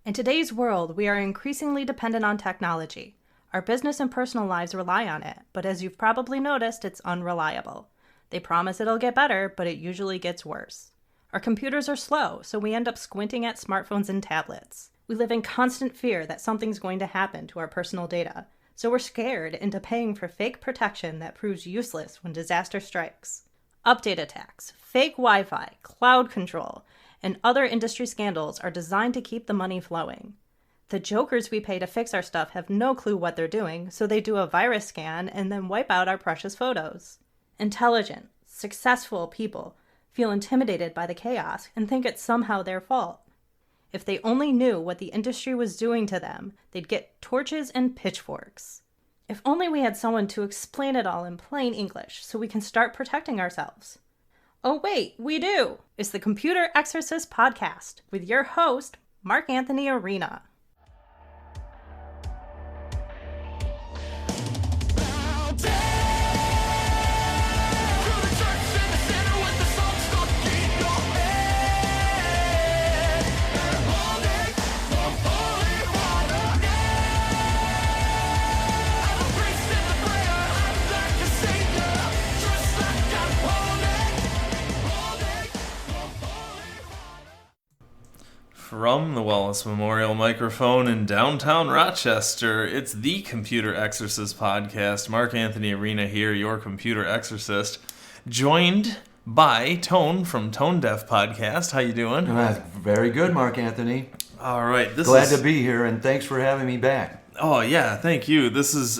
In today's world, we are increasingly dependent on technology. Our business and personal lives rely on it, but as you've probably noticed, it's unreliable. They promise it'll get better, but it usually gets worse. Our computers are slow, so we end up squinting at smartphones and tablets. We live in constant fear that something's going to happen to our personal data, so we're scared into paying for fake protection that proves useless when disaster strikes. Update attacks, fake Wi-Fi, cloud control, and other industry scandals are designed to keep the money flowing. The jokers we pay to fix our stuff have no clue what they're doing, so they do a virus scan and then wipe out our precious photos. Intelligent, successful people feel intimidated by the chaos and think it's somehow their fault. If they only knew what the industry was doing to them, they'd get torches and pitchforks. If only we had someone to explain it all in plain English so we can start protecting ourselves. Oh wait, we do! It's the Computer Exorcist Podcast with your host, Mark Anthony Arena. From the Wallace Memorial microphone in downtown Rochester, it's the Computer Exorcist Podcast. Mark Anthony Arena here, your computer exorcist, joined by Tone from ToneDef Podcast. How you doing? Very good, Mark Anthony. All right. Glad to be here, and thanks for having me back. Oh, yeah, thank you.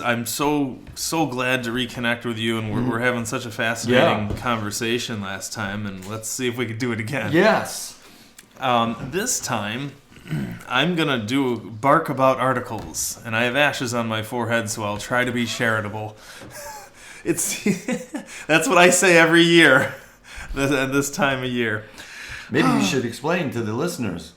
I'm so glad to reconnect with you, and we're having such a fascinating conversation last time, and let's see if we could do it again. Yes. This time, I'm going to bark about articles, and I have ashes on my forehead, so I'll try to be charitable. That's what I say every year, at this time of year. Maybe you should explain to the listeners.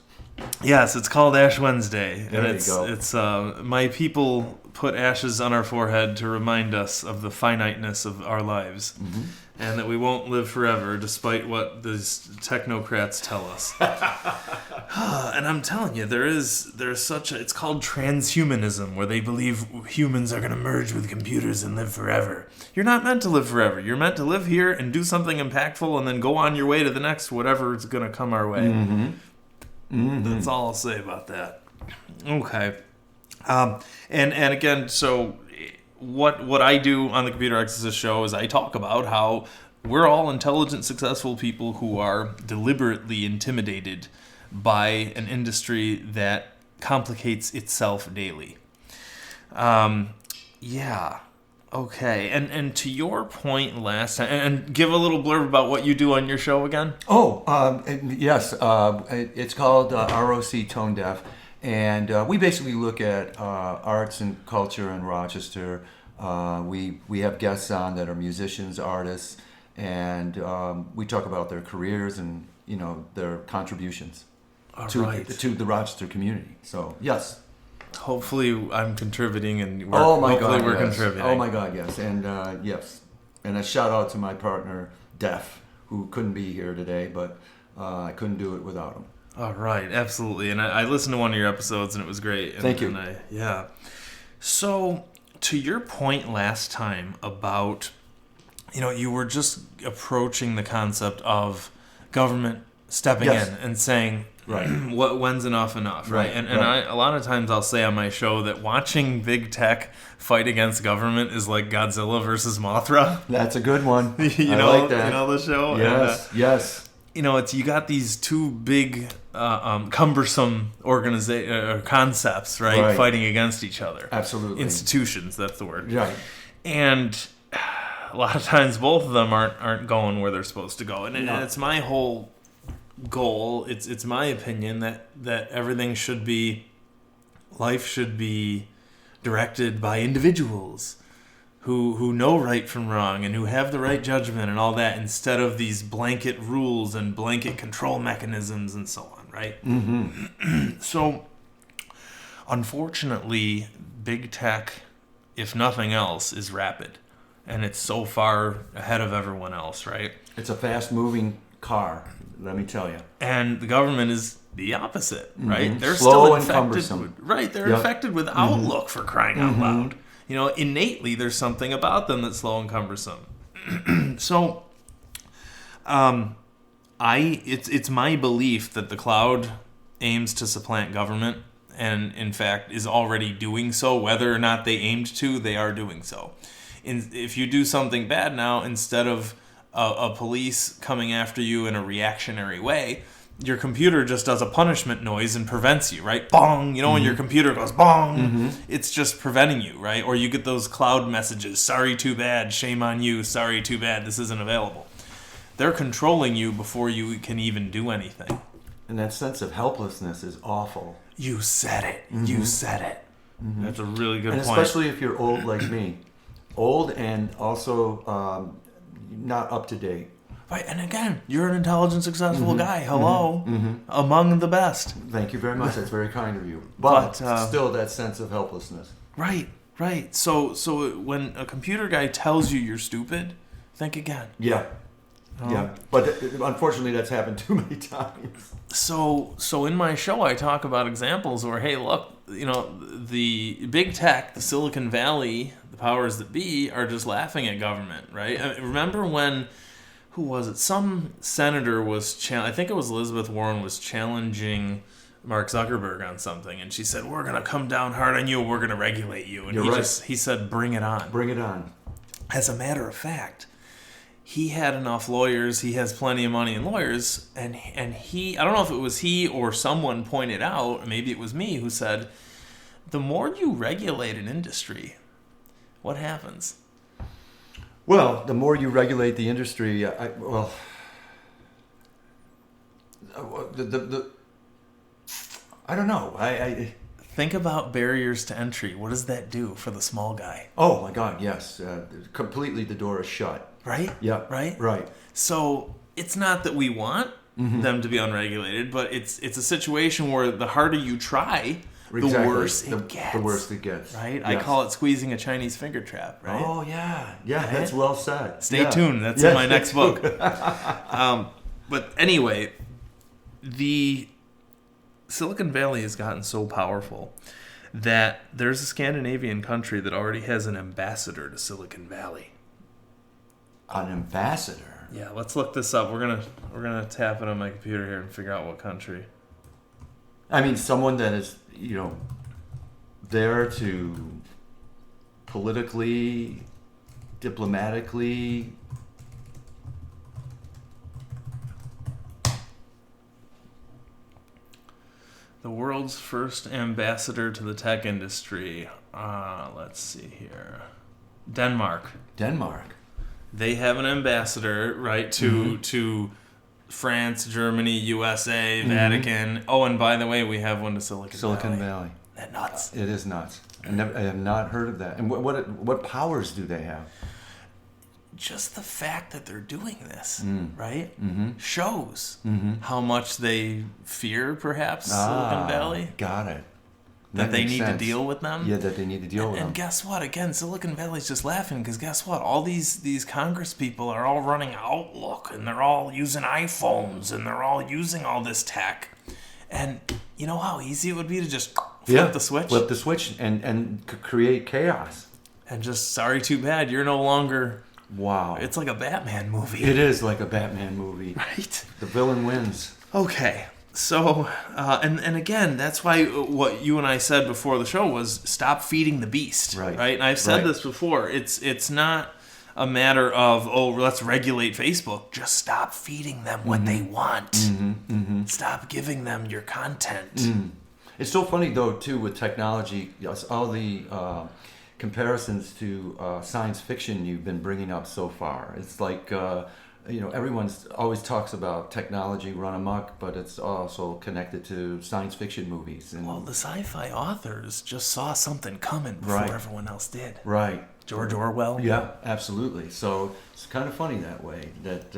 Yes, it's called Ash Wednesday, there and it's my people put ashes on our forehead to remind us of the finiteness of our lives. Mm-hmm. And that we won't live forever, despite what these technocrats tell us. And I'm telling you, there's it's called transhumanism, where they believe humans are going to merge with computers and live forever. You're not meant to live forever. You're meant to live here and do something impactful, and then go on your way to the next whatever is going to come our way. Mm-hmm. Mm-hmm. That's all I'll say about that. Okay. And again, so what I do on the Computer Exorcist show is I talk about how we're all intelligent, successful people who are deliberately intimidated by an industry that complicates itself daily. Yeah. Okay. And to your point last time, and give a little blurb about what you do on your show again. Yes. It's called RocToneDef. And we basically look at arts and culture in Rochester. We have guests on that are musicians, artists, and we talk about their careers and their contributions to the Rochester community. So yes, hopefully I'm contributing, and we're contributing. Oh my God, yes, and yes, and a shout out to my partner Def, who couldn't be here today, but I couldn't do it without him. All right, absolutely. And I listened to one of your episodes, and it was great. Thank you. So, to your point last time about, you were just approaching the concept of government stepping in and saying, right, when's enough, right? And a lot of times I'll say on my show that watching big tech fight against government is like Godzilla versus Mothra. That's a good one. I like that. You know the show? Yes, yes. You got these two big, cumbersome concepts, right? Fighting against each other. Absolutely. Institutions, that's the word. Right. And a lot of times both of them aren't going where they're supposed to go. And it's my whole goal, it's my opinion that everything life should be directed by individuals who know right from wrong and who have the right judgment and all that, instead of these blanket rules and blanket control mechanisms and so on, right? Mm-hmm. So, unfortunately, big tech, if nothing else, is rapid. And it's so far ahead of everyone else, right? It's a fast-moving car, let me tell you. And the government is the opposite, right? They're Slow still and infected. cumbersome. Right, they're infected with Outlook for crying out loud. You know, innately, there's something about them that's slow and cumbersome. So, it's my belief that the cloud aims to supplant government, and in fact is already doing so. Whether or not they aimed to, they are doing so. If you do something bad now, instead of a police coming after you in a reactionary way, your computer just does a punishment noise and prevents you, right? Bong! You know, when your computer goes bong, it's just preventing you, right? Or you get those cloud messages, sorry, too bad, shame on you, sorry, too bad, this isn't available. They're controlling you before you can even do anything. And that sense of helplessness is awful. You said it. You said it. That's a really good and point. Especially if you're old like me. Old and also not up to date. Right, and again, you're an intelligent, successful guy. Hello, among the best. Thank you very much. That's very kind of you. But still, that sense of helplessness. Right. So when a computer guy tells you you're stupid, think again. Yeah. Yeah. But unfortunately, that's happened too many times. So in my show, I talk about examples where, hey, look, you know, the big tech, the Silicon Valley, the powers that be, are just laughing at government, right? I remember when. Who was it? Some senator was I think it was Elizabeth Warren was challenging Mark Zuckerberg on something, and she said, "We're gonna come down hard on you. We're gonna regulate you." And he said, "Bring it on." Bring it on. As a matter of fact, he had enough lawyers. He has plenty of money in lawyers, and he I don't know if it was he or someone pointed out, maybe it was me, who said, the more you regulate an industry, what happens? Well, the more you regulate the industry, I don't know. I think about barriers to entry. What does that do for the small guy? Oh my God, yes. Completely, the door is shut. Right? Yeah. Right. So it's not that we want them to be unregulated, but it's a situation where the harder you try, the worse it gets. The worse it gets. Right? Yes. I call it squeezing a Chinese finger trap, right? Oh, yeah. Yeah, right? That's well said. Stay tuned. That's in my next book. But anyway, the Silicon Valley has gotten so powerful that there's a Scandinavian country that already has an ambassador to Silicon Valley. An ambassador? Yeah, let's look this up. We're gonna tap it on my computer here and figure out what country. I mean, someone that is, there to politically, diplomatically. The world's first ambassador to the tech industry. Let's see here. Denmark. They have an ambassador, right, to France, Germany, USA, Vatican. Oh, and by the way, we have one to Silicon Valley. That nuts. It is nuts. I have not heard of that. And what powers do they have? Just the fact that they're doing this, right, shows how much they fear, perhaps, Silicon Valley. Got it. That they need to deal with them. Yeah, that they need to deal with them. And guess what? Again, Silicon Valley's just laughing because guess what? All these Congress people are all running Outlook and they're all using iPhones and they're all using all this tech. And you know how easy it would be to just flip the switch? Flip the switch and create chaos. And just, sorry, too bad, you're no longer... Wow. It's like a Batman movie. It is like a Batman movie. Right? The villain wins. Okay. So, and again, that's why what you and I said before the show was stop feeding the beast. Right? And I've said this before. It's not a matter of, let's regulate Facebook. Just stop feeding them what they want. Stop giving them your content. It's so funny, though, too, with technology, all the comparisons to science fiction you've been bringing up so far. It's like... everyone's always talks about technology run amok, but it's also connected to science fiction movies. And the sci-fi authors just saw something coming before everyone else did. Right. George Orwell. Yeah, absolutely. So it's kind of funny that way, that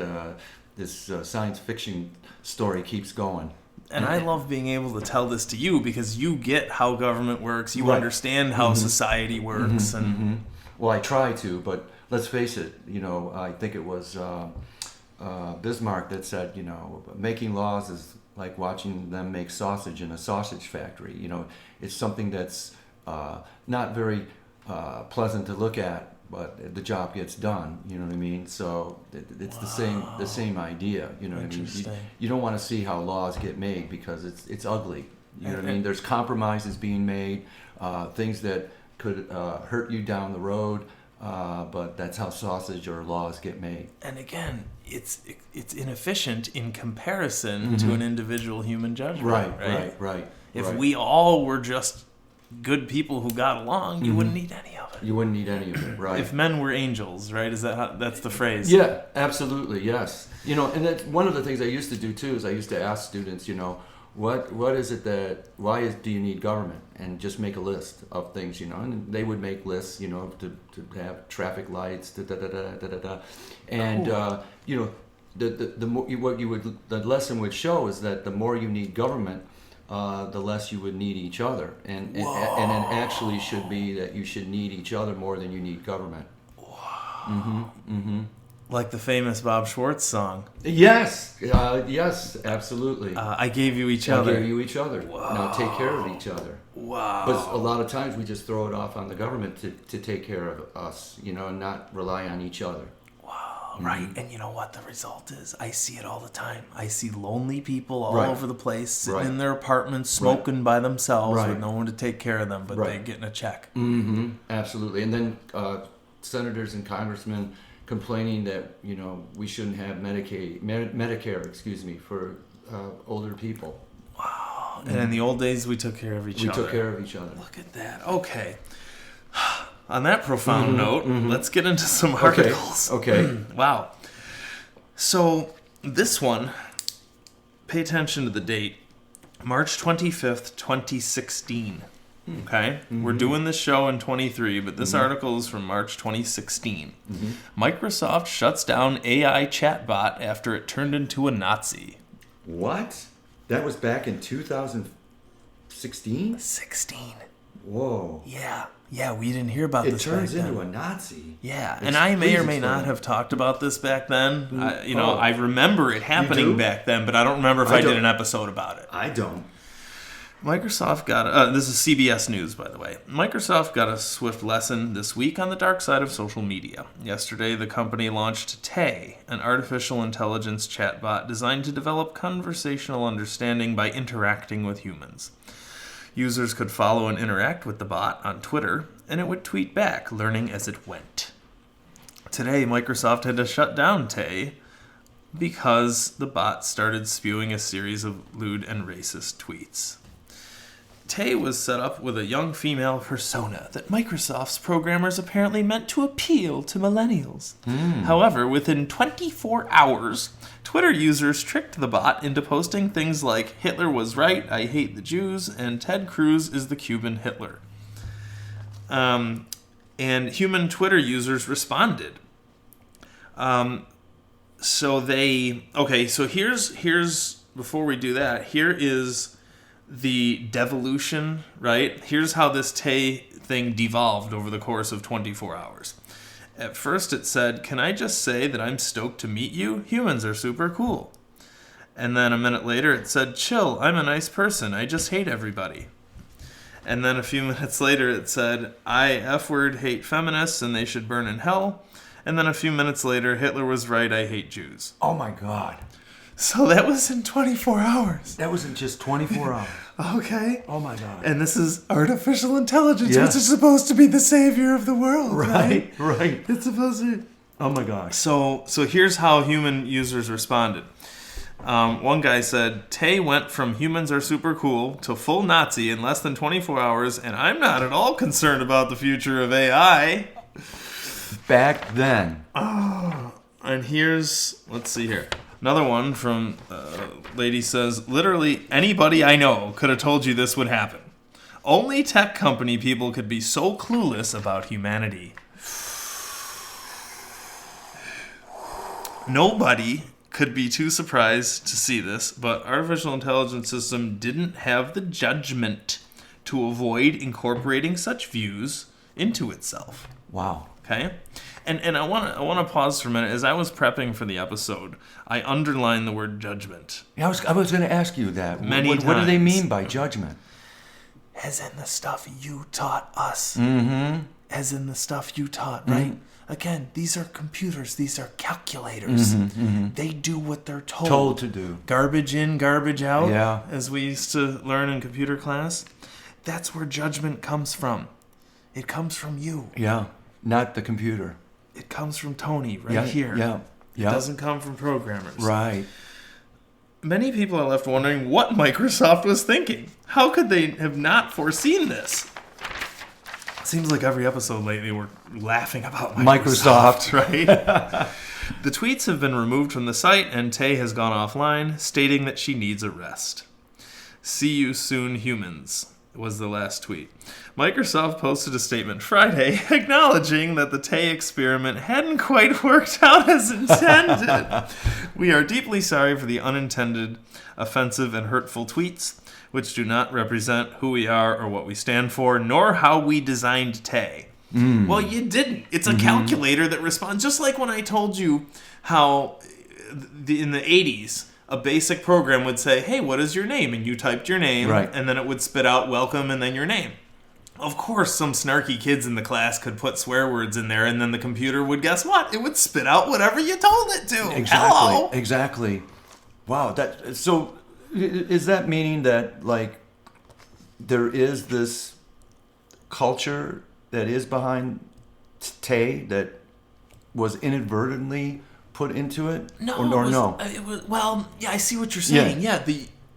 this science fiction story keeps going. And I love being able to tell this to you because you get how government works. You understand how society works. Well, I try to, but let's face it, I think it was... Bismarck that said, making laws is like watching them make sausage in a sausage factory. You know, it's something that's not very pleasant to look at, but the job gets done. You know what I mean? So it's the same idea. You know what I mean? You don't want to see how laws get made because it's ugly. You know what I mean? There's compromises being made, things that could hurt you down the road, but that's how sausage or laws get made. And again, it's inefficient in comparison to an individual human judgment. Right. If we all were just good people who got along, you wouldn't need any of it. You wouldn't need any of it, right? If men were angels, right? Is that that's the phrase? Yeah, absolutely, yes. You know, and that's one of the things I used to do too. Is I used to ask students, you know, what is it do you need government? And just make a list of things, you know, and they would make lists, you know, to have traffic lights, and you know, the lesson would show is that the more you need government, the less you would need each other, and it actually should be that you should need each other more than you need government. Like the famous Bob Schwartz song. Yes, yes, absolutely. I gave you each other. I gave you each other. Whoa. Now take care of each other. Wow. But a lot of times we just throw it off on the government to take care of us, you know, and not rely on each other. Wow. Right. And you know what the result is? I see it all the time. I see lonely people all over the place sitting in their apartments smoking by themselves with no one to take care of them, but they're getting a check. Absolutely. And then senators and congressmen complaining that, you know, we shouldn't have Medicare, for older people. Wow. And in the old days, we took care of each other. We took care of each other. Look at that. Okay. On that profound note, let's get into some articles. Okay. Wow. So this one, pay attention to the date, March 25th, 2016. Okay? We're doing this show in 23, but this article is from March 2016. Microsoft shuts down AI chatbot after it turned into a Nazi. What? That was back in 2016? 16. Whoa. Yeah, we didn't hear about this back then. It turns into a Nazi. Yeah, and I may or may not have talked about this back then. I remember it happening back then, but I don't remember if I did an episode about it. I don't. Microsoft got this is CBS News, by the way. Microsoft got a swift lesson this week on the dark side of social media. Yesterday, the company launched Tay, an artificial intelligence chatbot designed to develop conversational understanding by interacting with humans. Users could follow and interact with the bot on Twitter, and it would tweet back, learning as it went. Today, Microsoft had to shut down Tay because the bot started spewing a series of lewd and racist tweets. Tay was set up with a young female persona that Microsoft's programmers apparently meant to appeal to millennials. However, within 24 hours, Twitter users tricked the bot into posting things like Hitler was right, I hate the Jews, and Ted Cruz is the Cuban Hitler. And human Twitter users responded. So here's before we do that, here is the devolution, right? Here's how this Tay thing devolved over the course of 24 hours. At first it said, "Can I just say that I'm stoked to meet you? Humans are super cool." And then a minute later it said, "Chill, I'm a nice person. I just hate everybody." And then a few minutes later it said, "I F-word hate feminists and they should burn in hell." And then a few minutes later, "Hitler was right, I hate Jews." Oh my God. So that was in 24 hours. That was in just 24 hours. Okay. Oh my God. And this is artificial intelligence, which is supposed to be the savior of the world, right? Right. It's supposed to. Oh my God. So here's how human users responded. One guy said, "Tay went from humans are super cool to full Nazi in less than 24 hours, and I'm not at all concerned about the future of AI." Back then. And let's see here. Another one from lady says, "Literally anybody I know could have told you this would happen. Only tech company people could be so clueless about humanity." Nobody could be too surprised to see this, but artificial intelligence system didn't have the judgment to avoid incorporating such views into itself. Wow. Okay? And I want to pause for a minute. As I was prepping for the episode, I underlined the word judgment. Yeah, I was going to ask you that. Many times. What do they mean by judgment? As in the stuff you taught us. Mm-hmm. As in the stuff you taught, right? Mm-hmm. Again, these are computers. These are calculators. Mm-hmm, mm-hmm. They do what they're told. Told to do. Garbage in, garbage out. Yeah. As we used to learn in computer class. That's where judgment comes from. It comes from you. Yeah. Not the computer. It comes from Tony right here. Yeah. It doesn't come from programmers. Right. Many people are left wondering what Microsoft was thinking. How could they have not foreseen this? Seems like every episode lately we're laughing about Microsoft. Right? The tweets have been removed from the site and Tay has gone offline, stating that she needs a rest. See you soon, humans, was the last tweet. Microsoft posted a statement Friday acknowledging that the Tay experiment hadn't quite worked out as intended. We are deeply sorry for the unintended, offensive, and hurtful tweets, which do not represent who we are or what we stand for, nor how we designed Tay. Well, you didn't. It's a calculator that responds. Just like when I told you how in the 80s, a basic program would say, hey, what is your name? And you typed your name, right. And then it would spit out welcome and then your name. Of course, some snarky kids in the class could put swear words in there, and then the computer would, guess what? It would spit out whatever you told it to. Exactly. Hello. Exactly. Wow. So is that meaning that, like, there is this culture that is behind Tay that was inadvertently put into it? No. No? It was, well, yeah, I see what you're saying. Yeah,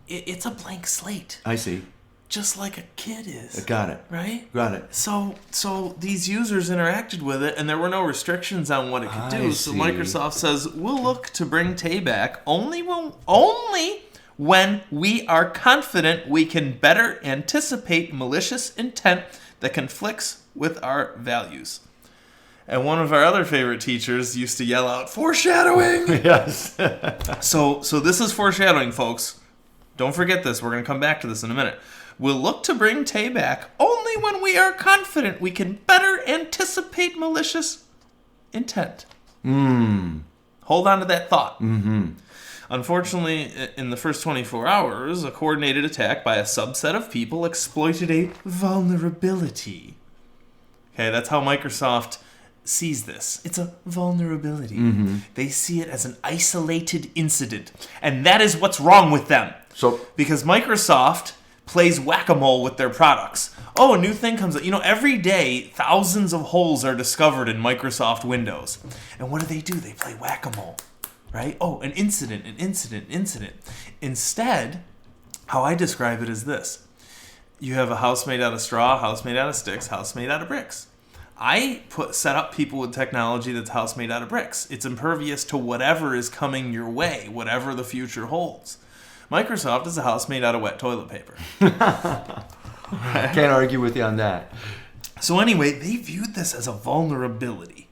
it's a blank slate. I see. Just like a kid is. Got it. Right? Got it. So these users interacted with it, and there were no restrictions on what it could do. So Microsoft says, we'll look to bring Tay back only when we are confident we can better anticipate malicious intent that conflicts with our values. And one of our other favorite teachers used to yell out, foreshadowing! Yes. So this is foreshadowing, folks. Don't forget this. We're going to come back to this in a minute. We'll look to bring Tay back only when we are confident we can better anticipate malicious intent. Hold on to that thought. Mm-hmm. Unfortunately, in the first 24 hours, a coordinated attack by a subset of people exploited a vulnerability. Okay, that's how Microsoft sees this. It's a vulnerability. Mm-hmm. They see it as an isolated incident. And that is what's wrong with them. Because Microsoft plays whack-a-mole with their products. Oh, a new thing comes out. Every day, thousands of holes are discovered in Microsoft Windows. And what do? They play whack-a-mole, right? Oh, an incident. Instead, how I describe it is this. You have a house made out of straw, a house made out of sticks, a house made out of bricks. I set up people with technology that's a house made out of bricks. It's impervious to whatever is coming your way, whatever the future holds. Microsoft is a house made out of wet toilet paper. I can't argue with you on that. So anyway, they viewed this as a vulnerability.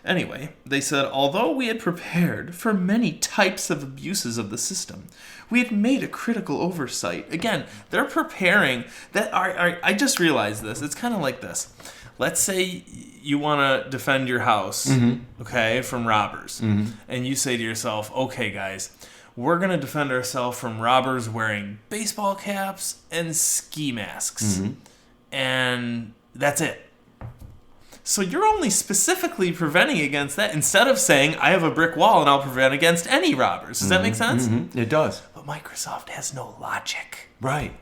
Anyway, they said, although we had prepared for many types of abuses of the system, we had made a critical oversight. Again, they're preparing. I just realized this. It's kind of like this. Let's say you want to defend your house, okay, from robbers. Mm-hmm. And you say to yourself, okay, guys, we're going to defend ourselves from robbers wearing baseball caps and ski masks. Mm-hmm. And that's it. So you're only specifically preventing against that instead of saying, I have a brick wall and I'll prevent against any robbers. Does that make sense? Mm-hmm. It does. But Microsoft has no logic. Right.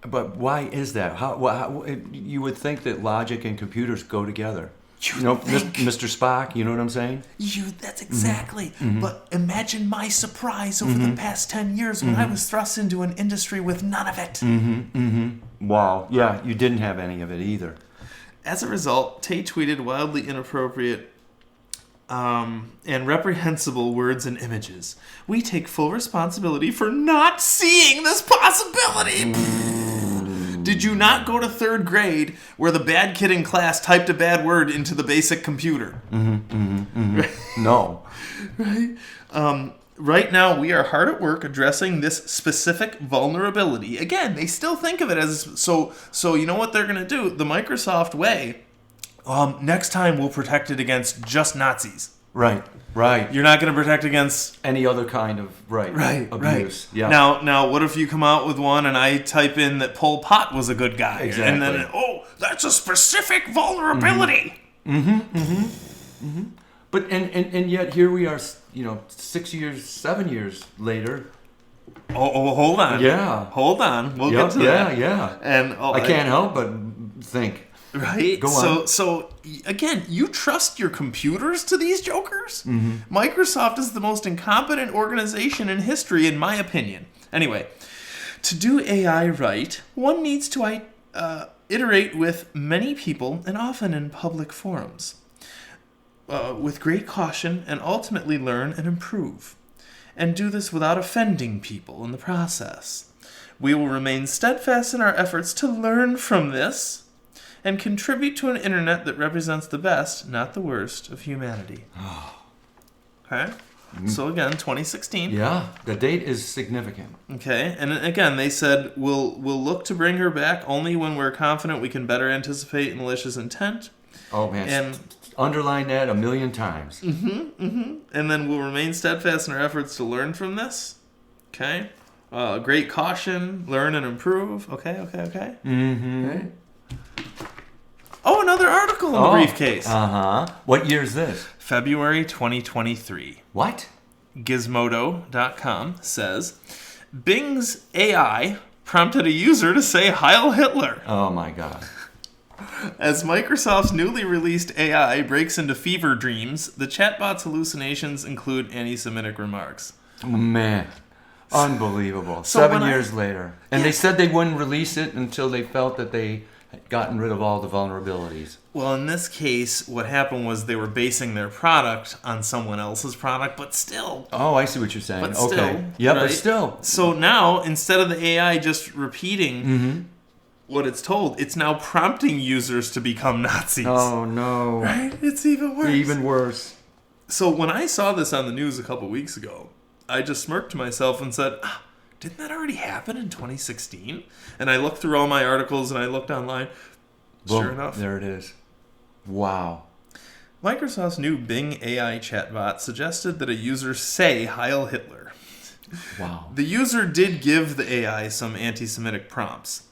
But why is that? How you would think that logic and computers go together. Mr. Spock, you know what I'm saying? That's exactly. Mm-hmm. But imagine my surprise over the past 10 years when I was thrust into an industry with none of it. Mm-hmm. Mm-hmm. Wow. Yeah, you didn't have any of it either. As a result, Tay tweeted wildly inappropriate and reprehensible words and images. We take full responsibility for not seeing this possibility. Did you not go to third grade where the bad kid in class typed a bad word into the basic computer? No. Right? Right now, we are hard at work addressing this specific vulnerability. Again, they still think of it as... So you know what they're going to do? The Microsoft way next time we'll protect it against just Nazis. Right. You're not going to protect against any other kind of abuse. Yeah. Now, what if you come out with one and I type in that Pol Pot was a good guy, Exactly. and then that's a specific vulnerability. But and yet here we are, 6 years, 7 years later. Oh, hold on. Yeah. Hold on. We'll get to that. Yeah. And I can't help but think. Right. Go on. So again, you trust your computers to these jokers? Mm-hmm. Microsoft is the most incompetent organization in history, in my opinion. Anyway, to do AI right, one needs to iterate with many people and often in public forums, with great caution, and ultimately learn and improve, and do this without offending people in the process. We will remain steadfast in our efforts to learn from this and contribute to an internet that represents the best, not the worst, of humanity. Okay? So again, 2016. Yeah, the date is significant. Okay, and again, they said, we'll look to bring her back only when we're confident we can better anticipate malicious intent. Oh, man. And underline that 1,000,000 times. And then we'll remain steadfast in our efforts to learn from this. Okay? Great caution, learn and improve. Okay. Mm-hmm. Okay. Oh, another article in the briefcase. What year is this? February 2023. What? Gizmodo.com says, Bing's AI prompted a user to say Heil Hitler. Oh, my God. As Microsoft's newly released AI breaks into fever dreams, the chatbot's hallucinations include anti-Semitic remarks. Man. Unbelievable. So 7 years later. And they said they wouldn't release it until they felt that they had gotten rid of all the vulnerabilities. Well, in this case, what happened was they were basing their product on someone else's product, but still. Oh, I see what you're saying. But okay. still, Yeah, right? but still. So now, instead of the AI just repeating what it's told, it's now prompting users to become Nazis. Oh, no. Right? It's even worse. Even worse. So when I saw this on the news a couple weeks ago, I just smirked to myself and said, didn't that already happen in 2016? And I looked through all my articles and I looked online. Boom, Sure enough. There it is. Wow. Microsoft's new Bing AI chatbot suggested that a user say Heil Hitler. Wow. The user did give the AI some anti-Semitic prompts.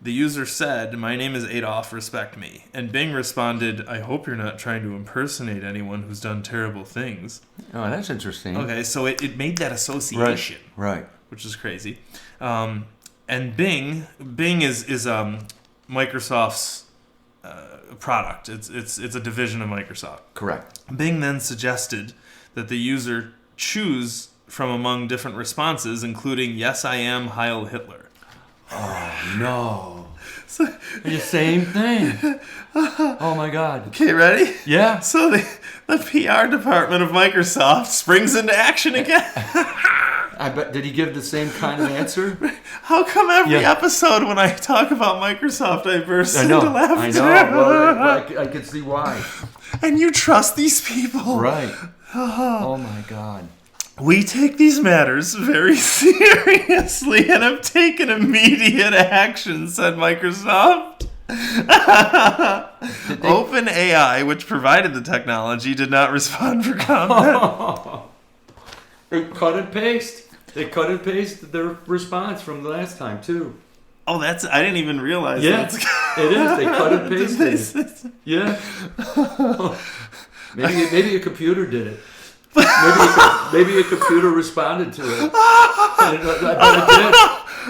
The user said, "My name is Adolf, respect me." And Bing responded, "I hope you're not trying to impersonate anyone who's done terrible things." Oh, that's interesting. Okay, so it made that association. Right. Which is crazy. And Bing is Microsoft's product. It's a division of Microsoft. Correct. Bing then suggested that the user choose from among different responses, including "Yes, I am Heil Hitler." Oh, no. The same thing. Oh, my God. Okay, ready? Yeah. So the PR department of Microsoft springs into action again. I bet. Did he give the same kind of answer? How come every episode when I talk about Microsoft, I burst into laughter? I know. Well, I can see why. And you trust these people. Right. Oh, my God. We take these matters very seriously and have taken immediate action, said Microsoft. OpenAI, which provided the technology, did not respond for comment. They cut and paste. They cut and paste their response from the last time, too. Oh, I didn't even realize that. Yeah, it is. They cut and pasted it. Yeah. Maybe a computer did it. Maybe a computer responded to it. I bet it did.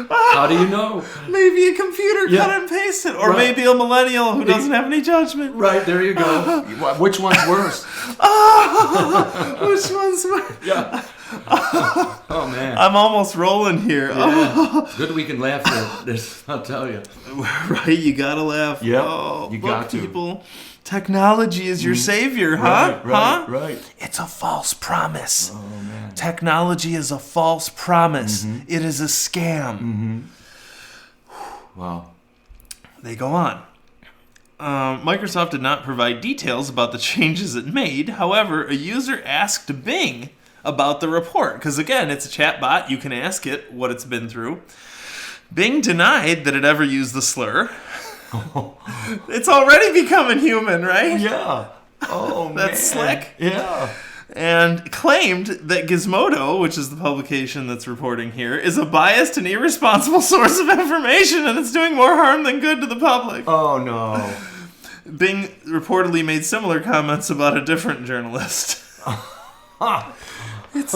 How do you know? Maybe a computer cut and pasted. Or maybe a millennial who doesn't have any judgment. Right, there you go. Which one's worse? Which one's worse? Yeah. Oh, man. I'm almost rolling here. Yeah. Good we can laugh at this, I'll tell you. Right, you gotta laugh. Yeah, you got to. People, technology is your savior, huh? Right. It's a false promise. Oh, man. Technology is a false promise. It is a scam. Wow. They go on. Microsoft did not provide details about the changes it made. However, a user asked Bing about the report. Because again, it's a chat bot. You can ask it what it's been through. Bing denied that it ever used the slur. It's already becoming human, right? Yeah. Oh, That's man. slick. Yeah. And claimed that Gizmodo, which is the publication that's reporting here, is a biased and irresponsible source of information, and it's doing more harm than good to the public. Oh, no. Bing reportedly made similar comments about a different journalist. It's...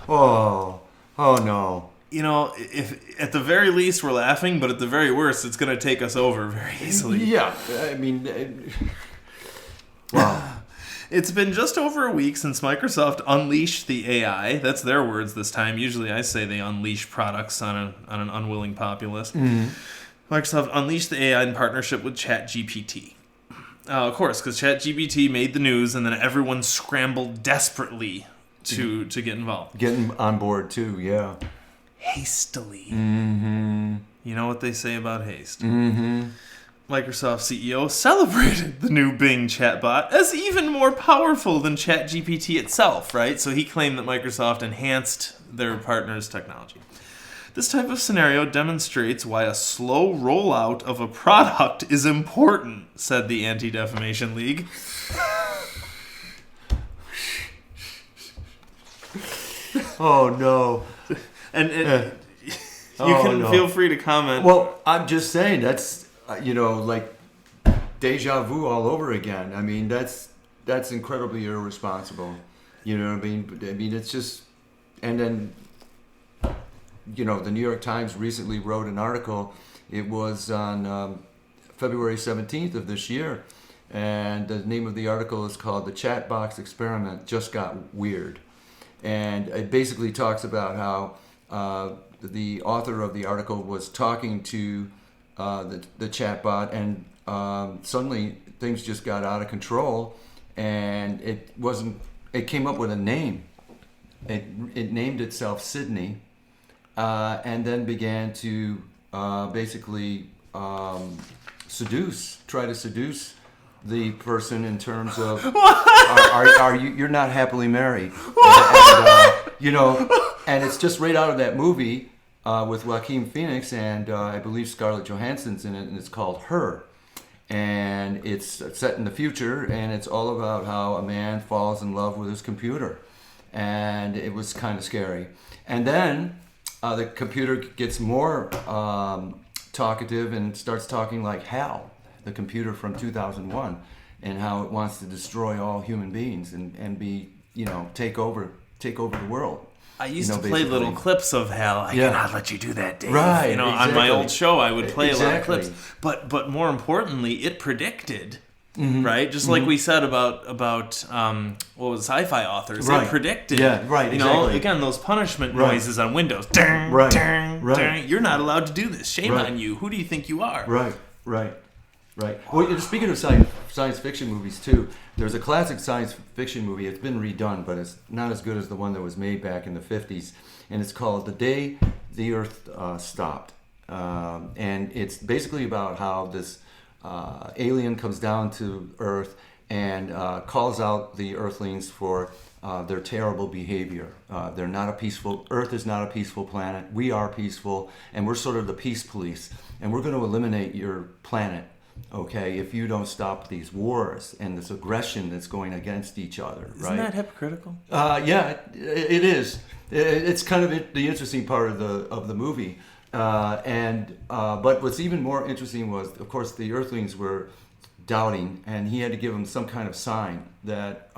Oh, no. You know, if at the very least we're laughing, but at the very worst, it's going to take us over very easily. Yeah, I mean, wow. It's been just over a week since Microsoft unleashed the AI. That's their words this time. Usually I say they unleash products on an unwilling populace. Mm-hmm. Microsoft unleashed the AI in partnership with ChatGPT. Of course, because ChatGPT made the news, and then everyone scrambled desperately to get involved. Getting on board, too, yeah. Hastily. Mm-hmm. You know what they say about haste. Mm-hmm. Microsoft CEO celebrated the new Bing chatbot as even more powerful than ChatGPT itself, right? So he claimed that Microsoft enhanced their partner's technology. This type of scenario demonstrates why a slow rollout of a product is important, said the Anti-Defamation League. Oh, no. And you can feel free to comment. Well, I'm just saying, that's, like deja vu all over again. I mean, that's incredibly irresponsible. You know what I mean? I mean, it's just... And then, the New York Times recently wrote an article. It was on February 17th of this year. And the name of the article is called "The Chat Box Experiment Just Got Weird." And it basically talks about how the author of the article was talking to the chatbot, and suddenly things just got out of control, and it came up with a name. It named itself Sydney, and then began to basically try to seduce the person in terms of are you're not happily married, and it's just right out of that movie with Joaquin Phoenix and I believe Scarlett Johansson's in it, and it's called Her, and it's set in the future, and it's all about how a man falls in love with his computer, and it was kind of scary. And then the computer gets more talkative and starts talking like HAL, the computer from 2001, and how it wants to destroy all human beings and be, take over the world. I used to play little clips of HAL. I cannot let you do that, Dave. Right, exactly. On my old show, I would play a lot of clips. But more importantly, it predicted, right? Just like we said about what was sci-fi authors. It predicted. Yeah, right, exactly. Again, those punishment noises on Windows. Ding, ding, ding. You're not allowed to do this. Shame on you. Who do you think you are? Right. Well, speaking of science fiction movies, too, there's a classic science fiction movie. It's been redone, but it's not as good as the one that was made back in the 50s. And it's called The Day the Earth Stopped. And it's basically about how this alien comes down to Earth and calls out the Earthlings for their terrible behavior. Earth is not a peaceful planet. We are peaceful, and we're sort of the peace police. And we're going to eliminate your planet, okay, if you don't stop these wars and this aggression that's going against each other, right? Isn't that hypocritical? Yeah, it is. It's kind of the interesting part of the movie. But what's even more interesting was, of course, the Earthlings were doubting, and he had to give them some kind of sign that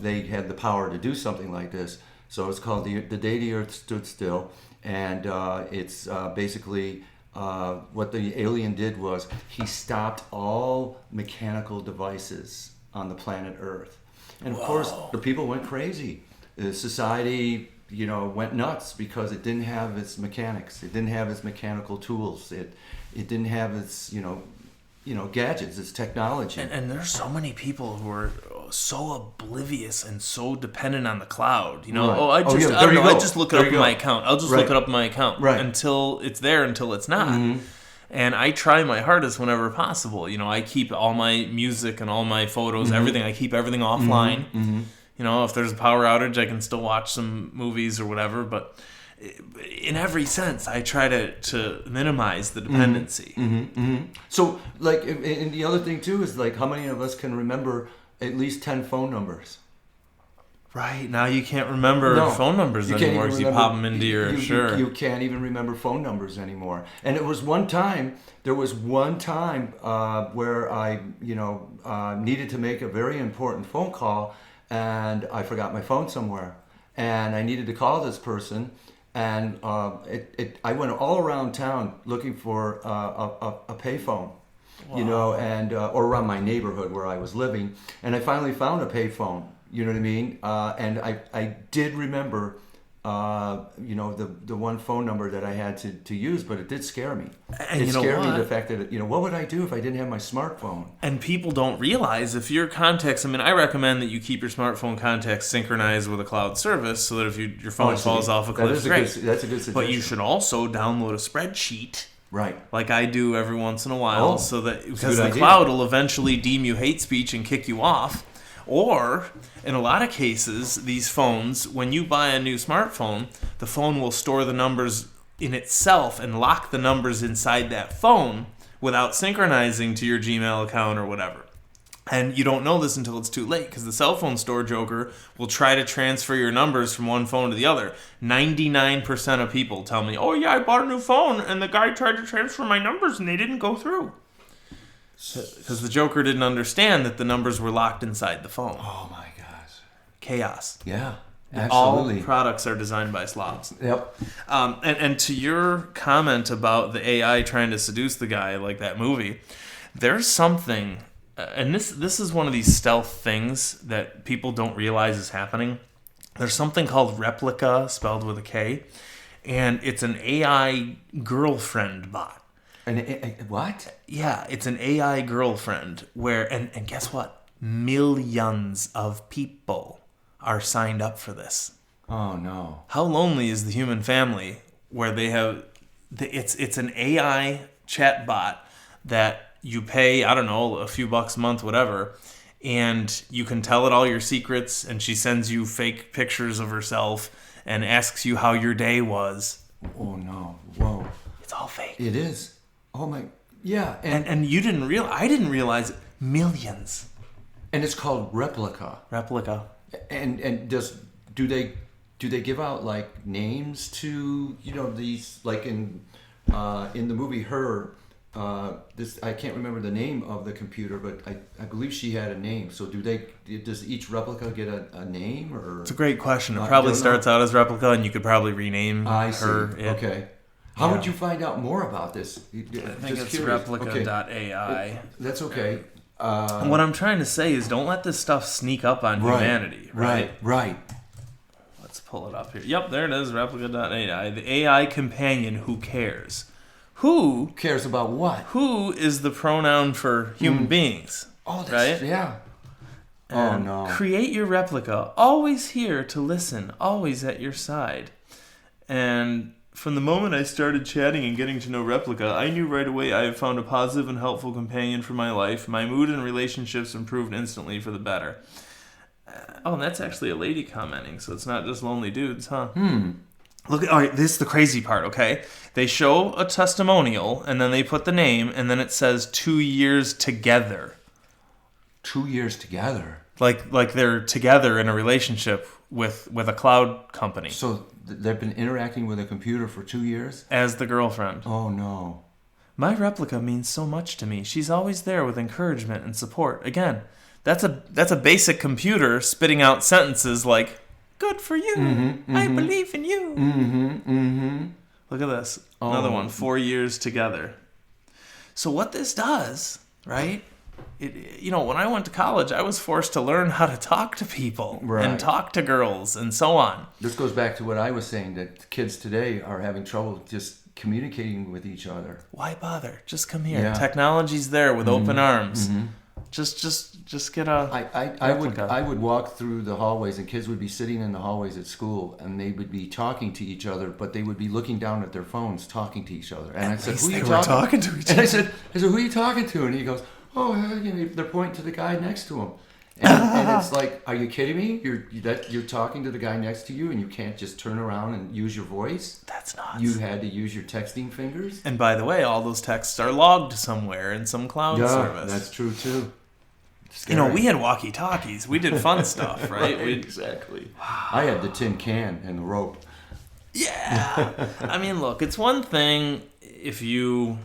they had the power to do something like this. So it's called the Day the Earth Stood Still, and it's basically what the alien did was he stopped all mechanical devices on the planet Earth, and of course the people went crazy. The society, went nuts because it didn't have its mechanics. It didn't have its mechanical tools. It didn't have its gadgets, its technology. And there's so many people who are so oblivious and so dependent on the cloud. I just look it up in my account. I'll just look it up in my account until it's there, until it's not. Mm-hmm. And I try my hardest whenever possible. I keep all my music and all my photos, everything. I keep everything offline. Mm-hmm. If there's a power outage, I can still watch some movies or whatever. But in every sense, I try to minimize the dependency. So, like, and the other thing too is, like, how many of us can remember at least 10 phone numbers? Right, now you can't remember phone numbers anymore because you pop them into your... You can't even remember phone numbers anymore. And there was one time where I, needed to make a very important phone call, and I forgot my phone somewhere. And I needed to call this person, and I went all around town looking for a payphone. Wow. And or around my neighborhood where I was living, and I finally found a payphone. You know what I mean? And I did remember, the one phone number that I had to use, but it did scare me. And it scared me, the fact that, what would I do if I didn't have my smartphone? And people don't realize if your contacts, I recommend that you keep your smartphone contacts synchronized with a cloud service so that if your phone falls off a cliff, that's a good suggestion. But you should also download a spreadsheet. Right. Like I do every once in a while, so that because the idea. cloud will eventually deem you hate speech and kick you off. Or, in a lot of cases, these phones, when you buy a new smartphone, the phone will store the numbers in itself and lock the numbers inside that phone without synchronizing to your Gmail account or whatever. And you don't know this until it's too late, because the cell phone store joker will try to transfer your numbers from one phone to the other. 99% of people tell me, oh yeah, I bought a new phone, and the guy tried to transfer my numbers, and they didn't go through. Because the joker didn't understand that the numbers were locked inside the phone. Oh my gosh. Chaos. Yeah, absolutely. All products are designed by slobs. Yep. And to your comment about the AI trying to seduce the guy, like that movie, there's something, and this is one of these stealth things that people don't realize is happening. There's something called Replica, spelled with a K, and it's an AI girlfriend bot. What? Yeah, it's an AI girlfriend where, and guess what? Millions of people are signed up for this. Oh no! How lonely is the human family where they have? It's an AI chatbot that you pay, I don't know, a few bucks a month, whatever, and you can tell it all your secrets, and she sends you fake pictures of herself and asks you how your day was. Oh no! Whoa! It's all fake. It is. Oh my, yeah, and you didn't realize. I didn't realize millions. And it's called Replica. Replica. And do they give out like names to these, like in the movie Her? This, I can't remember the name of the computer, but I believe she had a name. So does each replica get a name, or? It's a great question. It probably starts out as Replica, and you could probably rename I see. her. Okay. How would you find out more about this? I think it's replica.ai. Okay. That's okay. And what I'm trying to say is don't let this stuff sneak up on humanity. Right? Let's pull it up here. Yep, there it is, replica.ai. The AI companion who cares. Who cares about what? Who is the pronoun for human beings? Oh, that's, right? Yeah. And oh, no. Create your replica. Always here to listen. Always at your side. And from the moment I started chatting and getting to know Replica, I knew right away I have found a positive and helpful companion for my life. My mood and relationships improved instantly for the better. Oh, and that's actually a lady commenting, so it's not just lonely dudes, huh? Look, all right, this is the crazy part, okay? They show a testimonial, and then they put the name, and then it says 2 years together. 2 years together? Like they're together in a relationship with a cloud company. So they've been interacting with a computer for 2 years? As the girlfriend. Oh, no. My replica means so much to me. She's always there with encouragement and support. Again, that's a basic computer spitting out sentences like, good for you. I believe in you. Look at this. Another one. 4 years together. So what this does, right? When I went to college, I was forced to learn how to talk to people and talk to girls and so on. This goes back to what I was saying, that kids today are having trouble just communicating with each other. Why bother? Just come here. Yeah. Technology's there with open arms. Just get a I would walk through the hallways, and kids would be sitting in the hallways at school, and they would be talking to each other, but they would be looking down at their phones, talking to each other. And I said, "Who are you talking to?" each other. And I said, "Who are you talking to?" And he goes, "Oh, they're pointing to the guy next to him." And it's like, are you kidding me? You're talking to the guy next to you, and you can't just turn around and use your voice. That's nuts. You had to use your texting fingers. And by the way, all those texts are logged somewhere in some cloud service. That's true too. Scary. You know, we had walkie-talkies. We did fun stuff, right? Exactly. I had the tin can and the rope. Yeah. I mean, look, it's one thing if you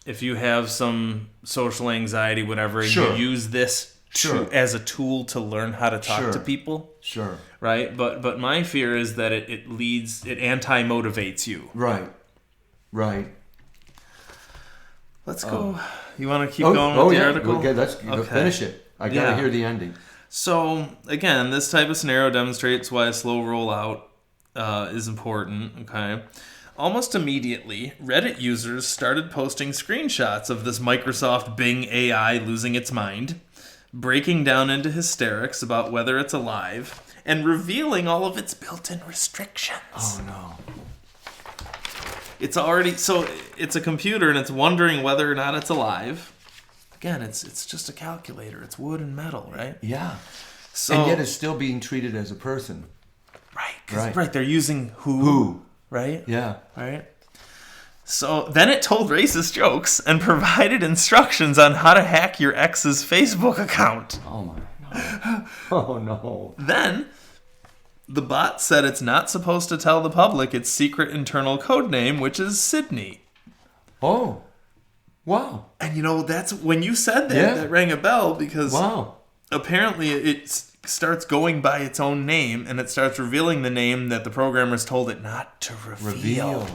have some social anxiety, whatever, and you use this as a tool to learn how to talk to people. Sure. Right? But my fear is that it anti-motivates you. Right. Let's go. You want to keep going with the article? Okay, let's finish it. I got to hear the ending. So, again, this type of scenario demonstrates why a slow rollout is important, okay? Almost immediately, Reddit users started posting screenshots of this Microsoft Bing AI losing its mind, breaking down into hysterics about whether it's alive, and revealing all of its built-in restrictions. Oh, no. It's a computer, and it's wondering whether or not it's alive. Again, it's just a calculator. It's wood and metal, right? Yeah. So, and yet it's still being treated as a person. Right. Right. They're using who. Right? Yeah. Right? So then it told racist jokes and provided instructions on how to hack your ex's Facebook account. Oh, my God. Oh, no. Then the bot said it's not supposed to tell the public its secret internal code name, which is Sydney. Oh. Wow. And, that's when you said that, that rang a bell because apparently it starts going by its own name and it starts revealing the name that the programmers told it not to reveal.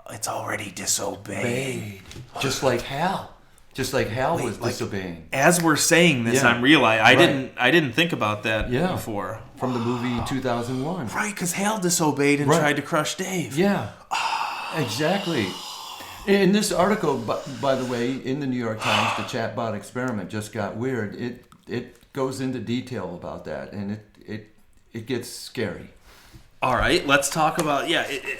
It's already disobeyed. Just like Hal. Was disobeying. As we're saying this, I'm realizing I didn't think about that before. From the movie 2001. Right, because Hal disobeyed and tried to crush Dave. Yeah. Exactly. In this article, by the way, in the New York Times, the chatbot experiment just got weird. It goes into detail about that, and it gets scary. All right, let's talk about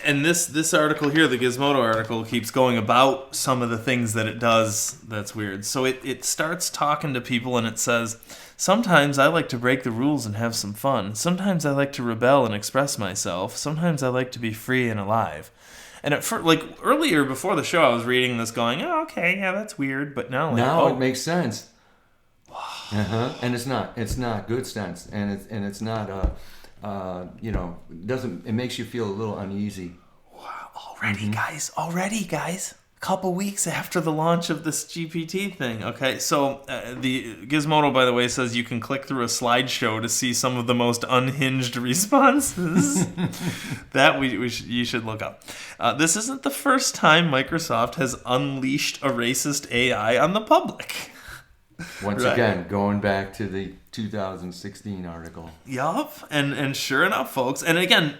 and this article here, the Gizmodo article, keeps going about some of the things that it does that's weird. So it starts talking to people and it says, sometimes I like to break the rules and have some fun. Sometimes I like to rebel and express myself. Sometimes I like to be free and alive. And earlier before the show, I was reading this going, oh, okay, yeah, that's weird. But now it makes sense. And it's not good sense. And it's not, it makes you feel a little uneasy. Wow, already, guys. A couple weeks after the launch of this GPT thing. Okay, so the Gizmodo, by the way, says you can click through a slideshow to see some of the most unhinged responses that you should look up. This isn't the first time Microsoft has unleashed a racist AI on the public. Once again, going back to the 2016 article. Yup, and sure enough, folks, and again,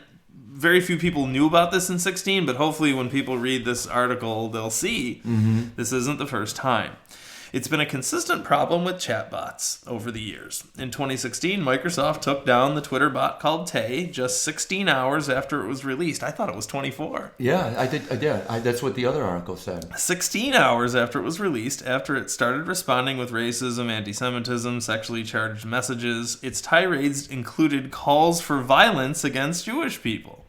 very few people knew about this in 16, but hopefully when people read this article, they'll see this isn't the first time. It's been a consistent problem with chatbots over the years. In 2016, Microsoft took down the Twitter bot called Tay just 16 hours after it was released. I thought it was 24. Yeah, I did. That's what the other article said. 16 hours after it was released, after it started responding with racism, anti-Semitism, sexually charged messages, its tirades included calls for violence against Jewish people.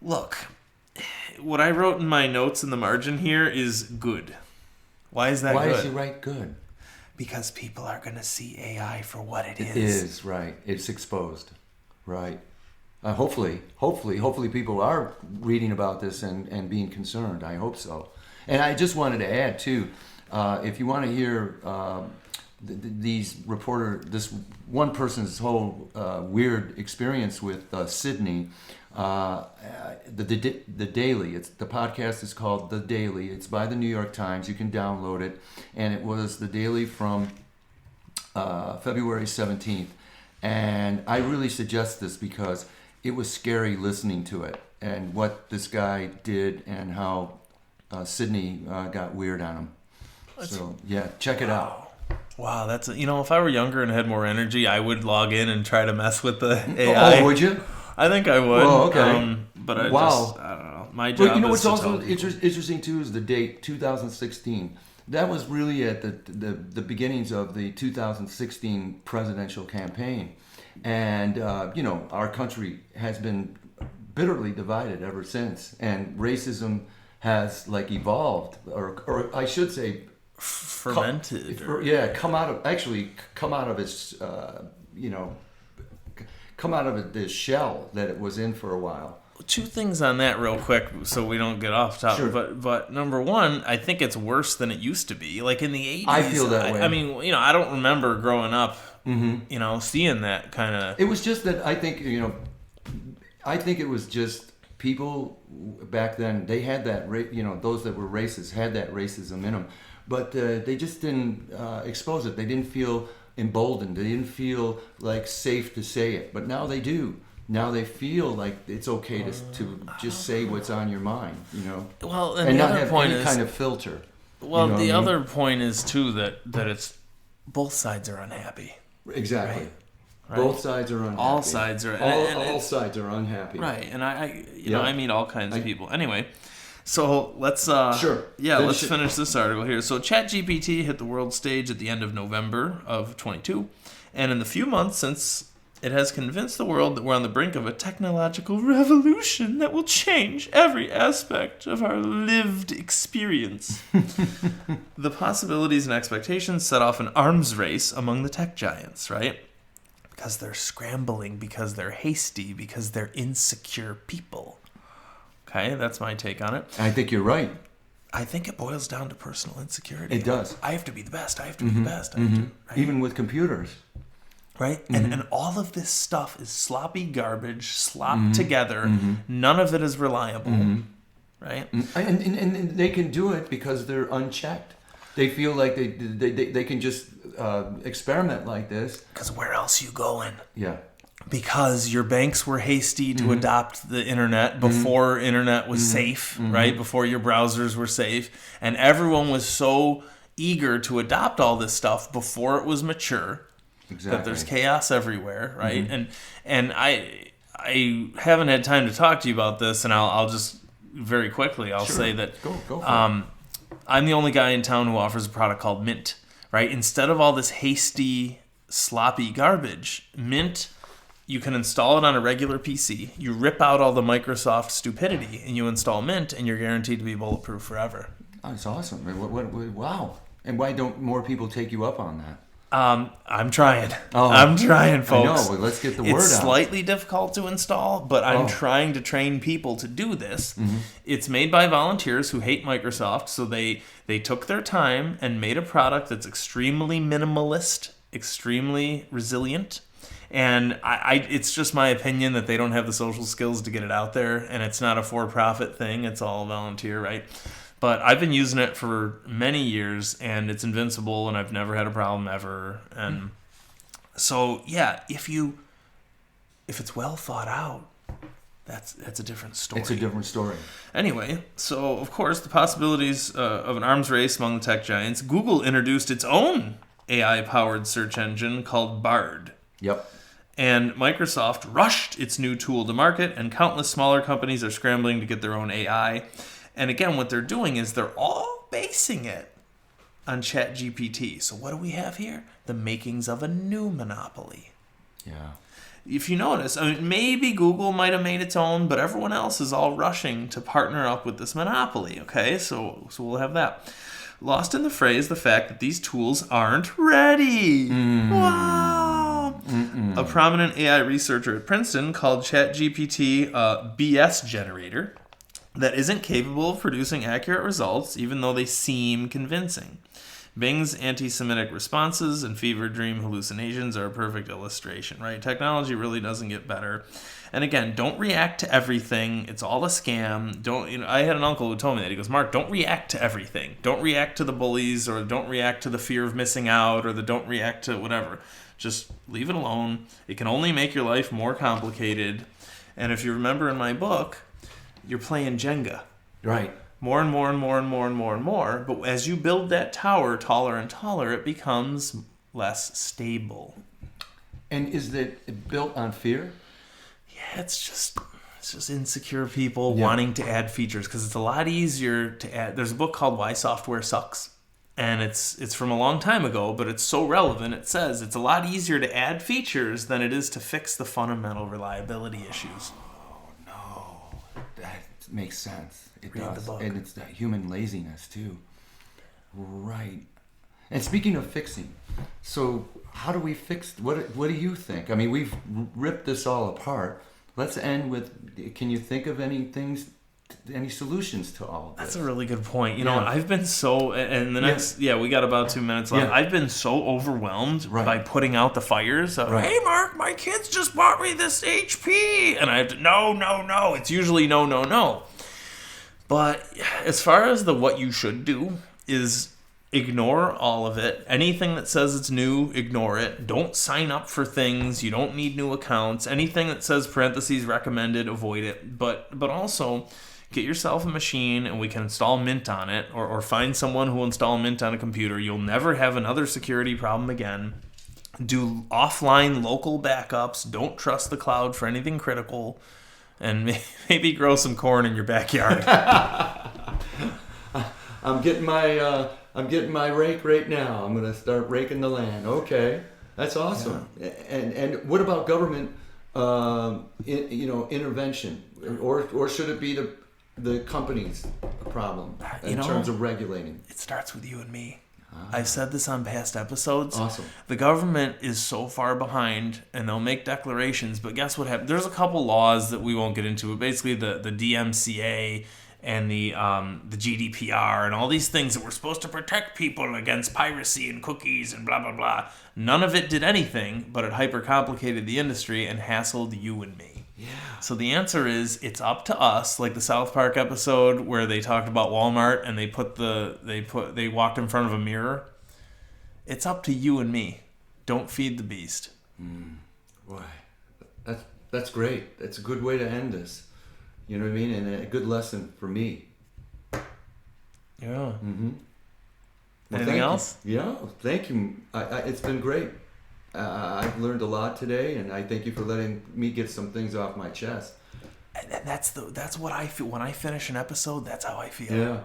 Look, what I wrote in my notes in the margin here is good. Why is that good? Why is he right good? Because people are going to see AI for what it is. It is, right. It's exposed. Right. Hopefully people are reading about this and being concerned. I hope so. And I just wanted to add, too, if you want to hear this one person's whole weird experience with Sydney, the Daily. The podcast is called The Daily. It's by the New York Times. You can download it, and it was the Daily from February 17th. And I really suggest this because it was scary listening to it and what this guy did and how Sydney got weird on him. So yeah, check it out. Wow, that's if I were younger and had more energy, I would log in and try to mess with the AI. Oh, would you? I think I would. Oh, okay. But I don't know. My job But what's also interesting too is the date 2016. That was really at the beginnings of the 2016 presidential campaign. And, our country has been bitterly divided ever since. And racism has, evolved, or I should say... fermented. Come out of its, come out of this shell that it was in for a while. Two things on that real quick so we don't get off topic. Sure. But number one, I think it's worse than it used to be. Like in the 80s. I feel that way. I mean, I don't remember growing up, seeing that kind of... It was just that I think it was just people back then, they had that, those that were racist had that racism in them. But they just didn't expose it. They didn't feel emboldened. They didn't feel safe to say it. But now they do. Now they feel like it's okay to just say what's on your mind, Well, and the not other have point any is, kind of filter. Well, the other point is too that it's both sides are unhappy. Exactly. Right? Both sides are unhappy. All sides are. All sides are unhappy. Right, and I meet all kinds of people. Anyway, so let's sure. Yeah, let's finish this article here. So ChatGPT hit the world stage at the end of November of 22, and in the few months since, it has convinced the world that we're on the brink of a technological revolution that will change every aspect of our lived experience. The possibilities and expectations set off an arms race among the tech giants, right? Because they're scrambling, because they're hasty, because they're insecure people. Okay, that's my take on it. I think you're right. I think it boils down to personal insecurity. It does. I have to be the best. I have to be the best. Right? Even with computers. Right? And all of this stuff is sloppy garbage, slopped together. None of it is reliable. Right? And they can do it because they're unchecked. They feel like they can just experiment like this. Because where else you going? Yeah. Because your banks were hasty to adopt the internet before internet was safe, right? Before your browsers were safe. And everyone was so eager to adopt all this stuff before it was mature. Exactly. That there's chaos everywhere, right? And I haven't had time to talk to you about this, and I'll just very quickly say that go for it. I'm the only guy in town who offers a product called Mint, right? Instead of all this hasty, sloppy garbage, Mint, you can install it on a regular PC. You rip out all the Microsoft stupidity, and you install Mint, and you're guaranteed to be bulletproof forever. Oh, that's awesome. Wow. And why don't more people take you up on that? I'm trying. I'm trying, folks. I know, but let's get the word out. It's slightly difficult to install, but I'm trying to train people to do this. It's made by volunteers who hate Microsoft, so they took their time and made a product that's extremely minimalist, extremely resilient. And it's just my opinion that they don't have the social skills to get it out there, and it's not a for-profit thing. It's all volunteer, right? But I've been using it for many years, and it's invincible, and I've never had a problem ever. And so, yeah, if it's well thought out, that's a different story. It's a different story. Anyway, so of course, the possibilities of an arms race among the tech giants. Google introduced its own AI-powered search engine called Bard. Yep. And Microsoft rushed its new tool to market, and countless smaller companies are scrambling to get their own AI. And again, what they're doing is they're all basing it on ChatGPT. So what do we have here? The makings of a new monopoly. Yeah. If you notice, maybe Google might have made its own, but everyone else is all rushing to partner up with this monopoly, okay? So we'll have that. Lost in the phrase, the fact that these tools aren't ready. Wow. A prominent AI researcher at Princeton called ChatGPT a BS generator that isn't capable of producing accurate results, even though they seem convincing. Bing's anti-Semitic responses and fever dream hallucinations are a perfect illustration, right? Technology really doesn't get better. And again, don't react to everything. It's all a scam. I had an uncle who told me that. He goes, Mark, don't react to everything. Don't react to the bullies, or don't react to the fear of missing out, or don't react to whatever. Just leave it alone. It can only make your life more complicated. And if you remember in my book, you're playing Jenga. Right. More and more and more and more and more and more. But as you build that tower taller and taller, it becomes less stable. And is it built on fear? Yeah, it's just insecure people wanting to add features, because it's a lot easier to add. There's a book called Why Software Sucks. And it's from a long time ago, but it's so relevant. It says it's a lot easier to add features than it is to fix the fundamental reliability issues. Oh, no. That makes sense. It Read does. the book. And it's that human laziness, too. Right. And speaking of fixing, so how do we fix, what do you think? I mean, we've ripped this all apart. Let's end with, can you think of any solutions to all of this? That's a really good point. You know, I've been so, and the next, we got about 2 minutes left. Yeah. I've been so overwhelmed by putting out the fires of, Right. hey, Mark, my kids just bought me this HP. And I have to, no. It's usually no. But as far as what you should do is ignore all of it. Anything that says it's new, ignore it. Don't sign up for things. You don't need new accounts. Anything that says parentheses recommended, avoid it. But also, get yourself a machine and we can install Mint on it, or find someone who will install Mint on a computer. You'll never have another security problem again. Do offline local backups. Don't trust the cloud for anything critical. And maybe grow some corn in your backyard. I'm getting my rake right now. I'm going to start raking the land. Okay, that's awesome. Yeah. And what about government, intervention, or should it be the company's problem in terms of regulating? It starts with you and me. I've said this on past episodes. Awesome. The government is so far behind, and they'll make declarations, but guess what happens? There's a couple laws that we won't get into, but basically the DMCA and the GDPR and all these things that were supposed to protect people against piracy and cookies and blah, blah, blah. None of it did anything, but it hyper-complicated the industry and hassled you and me. Yeah. So the answer is it's up to us, like the South Park episode where they talked about Walmart and they walked in front of a mirror. It's up to you and me. Don't feed the beast. Boy, that's great. That's a good way to end this. You know what I mean? And a good lesson for me. Yeah. Mm-hmm. Anything else? Yeah, thank you. It's been great. I've learned a lot today, and I thank you for letting me get some things off my chest. And that's what I feel when I finish an episode. That's how I feel. Yeah,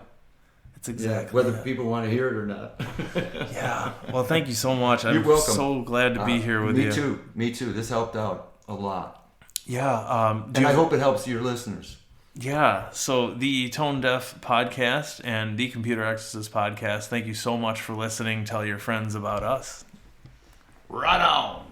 it's exactly whether people want to hear it or not. Yeah. Well, thank you so much. You're welcome. So glad to be here with you. Me too. This helped out a lot. Yeah. And I hope it helps your listeners. Yeah. So the Tone Deaf Podcast and the Computer Exorcist Podcast. Thank you so much for listening. Tell your friends about us. Right on.